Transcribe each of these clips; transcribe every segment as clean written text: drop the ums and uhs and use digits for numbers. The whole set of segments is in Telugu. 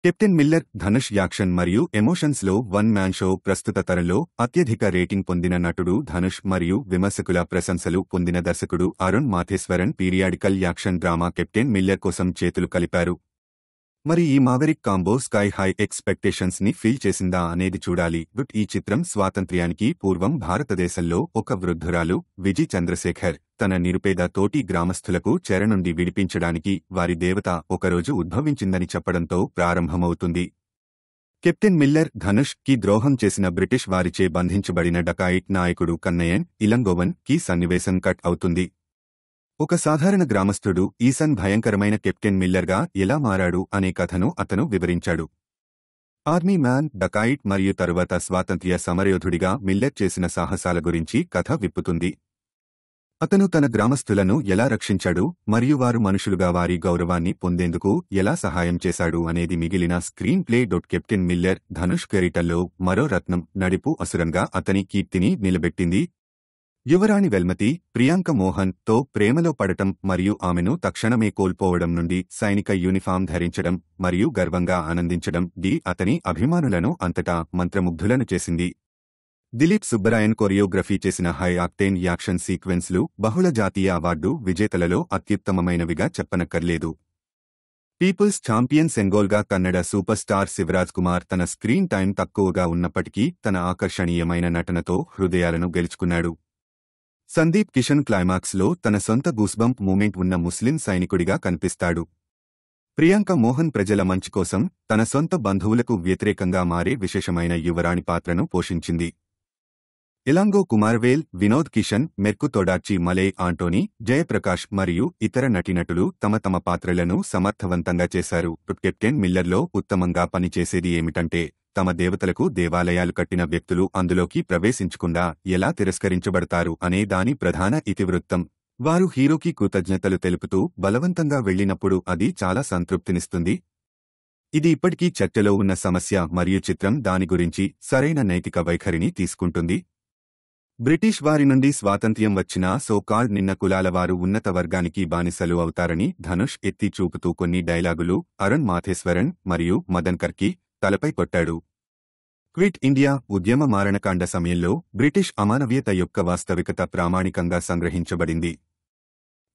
కెప్టెన్ మిల్లర్ ధనుష్ యాక్షన్ మరియు ఎమోషన్స్లో వన్ మ్యాన్ షో ప్రస్తుత తరంలో అత్యధిక రేటింగ్ పొందిన నటుడు ధనుష్ మరియు విమర్శకుల ప్రశంసలు పొందిన దర్శకుడు Arun Matheswaran periodical action drama captain Miller కోసం చేతులు కలిపారు. మరి ఈ Maverick combo sky high expectations ని ఫీల్ చేసిందా అనేది చూడాలి. ఈ చిత్రం స్వాతంత్ర్యానికి పూర్వం భారతదేశంలో ఒక వృద్ధురాలు విజి చంద్రశేఖర్ తన నిరుపేద తోటి గ్రామస్థులకు చెర నుండి విడిపించడానికి వారి దేవత ఒకరోజు ఉద్భవించిందని చెప్పడంతో ప్రారంభమవుతుంది. కెప్టెన్ మిల్లర్ ధనుష్ కి ద్రోహం చేసిన బ్రిటిష్ వారిచే బంధించబడిన డకాయిట్ నాయకుడు కన్నయ్యన్ ఇలంగోవన్ కి సన్నివేశం కట్ అవుతుంది. ఒక సాధారణ గ్రామస్థుడు ఈసన్ భయంకరమైన కెప్టెన్ మిల్లర్గా ఎలా మారాడు అనే కథను అతను వివరించాడు. ఆర్మీ మ్యాన్, డకాయిట్ మరియు తరువాత స్వాతంత్ర్య సమరయోధుడిగా మిల్లర్ చేసిన సాహసాల గురించి కథ విప్పుతుంది. అతను తన గ్రామస్థులను ఎలా రక్షించాడు మరియు వారు మనుషులుగా వారి గౌరవాన్ని పొందేందుకు ఎలా సహాయం చేశాడు అనేది మిగిలిన screenplay. Captain Miller Dhanush కెరీటల్లో మరో రత్నం నడిపు అసురంగా అతని కీర్తిని నిలబెట్టింది. యువరాణి వెల్మతి ప్రియాంక మోహన్ తో ప్రేమలో పడటం మరియు ఆమెను తక్షణమే కోల్పోవడం నుండి సైనిక యూనిఫామ్ ధరించడం మరియు గర్వంగా ఆనందించడం అతని అభిమానులను అంతటా మంత్రముగ్ధులను చేసింది. దిలీప్ సుబ్బరాయన్ కొరియోగ్రఫీ చేసిన హై ఆక్టేన్ యాక్షన్ సీక్వెన్స్లు బహుళ జాతీయ అవార్డు విజేతలలో అత్యుత్తమమైనవిగా చెప్పనక్కర్లేదు. పీపుల్స్ ఛాంపియన్ సెంగోల్గా కన్నడ సూపర్ స్టార్ శివరాజ్ కుమార్ తన స్క్రీన్ టైం తక్కువగా ఉన్నప్పటికీ తన ఆకర్షణీయమైన నటనతో హృదయాలను గెలుచుకున్నాడు. సందీప్ కిషన్ క్లైమాక్స్లో తన సొంత గూస్బంప్ మూమెంట్ ఉన్న ముస్లిం సైనికుడిగా కనిపిస్తాడు. ప్రియాంక మోహన్ ప్రజల మంచి కోసం తన సొంత బంధువులకు వ్యతిరేకంగా మారే విశేషమైన యువరాణి పాత్రను పోషించింది. ఇలాంగో కుమార్వేల్, వినోద్ కిషన్, మెర్కు తొడాచి, మలై ఆంటోనీ, జయప్రకాష్ మరియు ఇతర నటీనటులు తమ తమ పాత్రలను సమర్థవంతంగా చేశారు. కెప్టెన్ మిల్లర్లో ఉత్తమంగా పనిచేసేది ఏమిటంటే తమ దేవతలకు దేవాలయాలు కట్టిన వ్యక్తులు అందులోకి ప్రవేశించకుండా ఎలా తిరస్కరించబడతారు అనే దాని ప్రధాన ఇతివృత్తం. వారు హీరోకి కృతజ్ఞతలు తెలుపుతూ బలవంతంగా వెళ్లినప్పుడు అది చాలా సంతృప్తినిస్తుంది. ఇది ఇప్పటికీ చర్చలో ఉన్న సమస్య మరియు చిత్రం దాని గురించి సరైన నైతిక వైఖరిని తీసుకుంటుంది. బ్రిటిష్ వారి నుండి స్వాతంత్ర్యం వచ్చినా సో-కాల్డ్ నిమ్న కులాల వారు ఉన్నత వర్గానికి బానిసలు అవుతారని ధనుష్ ఎత్తి చూపుతూ కొన్ని డైలాగులు అరుణ్ మాథేశ్వరన్ మరియు మదన్ కర్కి తలపై కొట్టాడు. క్విట్ ఇండియా ఉద్యమ మారణకాండ సమయంలో బ్రిటిష్ అమానవీయత యొక్క వాస్తవికత ప్రామాణికంగా సంగ్రహించబడింది.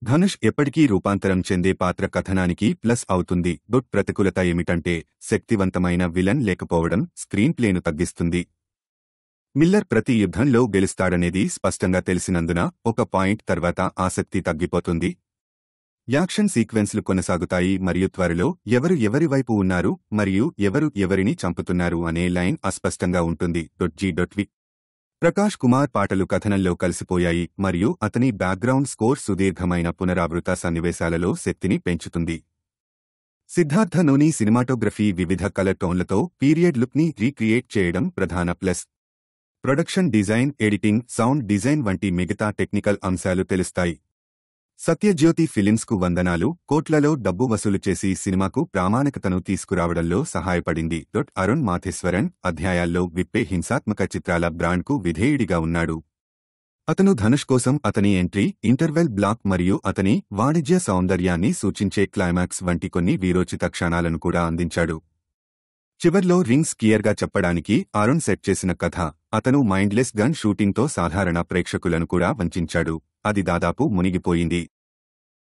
ధనుష్ ఎప్పటికీ రూపాంతరం చెందే పాత్ర కథనానికి ప్లస్ అవుతుంది. ప్రతికూలత ఏమిటంటే శక్తివంతమైన విలన్ లేకపోవడం స్క్రీన్ ప్లేను తగ్గిస్తుంది. మిల్లర్ ప్రతి యుద్ధంలో గెలుస్తాడనేది స్పష్టంగా తెలిసినందున ఒక పాయింట్ తర్వాత ఆసక్తి తగ్గిపోతుంది. యాక్షన్ సీక్వెన్స్లు కొనసాగుతాయి మరియు త్వరలో ఎవరు ఎవరి వైపు ఉన్నారు మరియు ఎవరు ఎవరిని చంపుతున్నారు అనే లైన్ అస్పష్టంగా ఉంటుంది. వి ప్రకాష్ కుమార్ పాటలు కథనంలో కలిసిపోయాయి మరియు అతని బ్యాక్గ్రౌండ్ స్కోర్ సుదీర్ఘమైన పునరావృత సన్నివేశాలలో శక్తిని పెంచుతుంది. సిద్ధార్థ నూని సినిమాటోగ్రఫీ వివిధ కలర్ టోన్లతో పీరియడ్ లుక్ని రీక్రియేట్ చేయడం ప్రధాన plus. Production design, editing, sound design వంటి మిగతా టెక్నికల్ అంశాలు తెలుస్తాయి. సత్యజ్యోతి ఫిలిమ్స్కు వందనాలు కోట్లలో డబ్బు వసూలు చేసి సినిమాకు ప్రామాణికతను తీసుకురావడంలో సహాయపడింది. అరుణ్ మాథేశ్వరన్ అధ్యాయాల్లో విప్పే హింసాత్మక చిత్రాల బ్రాండ్కు విధేయుడిగా ఉన్నాడు. అతను ధనుష్ కోసం అతని ఎంట్రీ, ఇంటర్వెల్ బ్లాక్ మరియు అతని వాణిజ్య సౌందర్యాన్ని సూచించే క్లైమాక్స్ వంటి కొన్ని వీరోచిత క్షణాలను కూడా అందించాడు. చివర్లో రింగ్స్ క్లియర్గా చెప్పడానికి అరుణ్ సెట్ చేసిన కథ అతను మైండ్లెస్ గన్ షూటింగ్తో సాధారణ ప్రేక్షకులను కూడా వంచాడు. అది దాదాపు మునిగిపోయింది.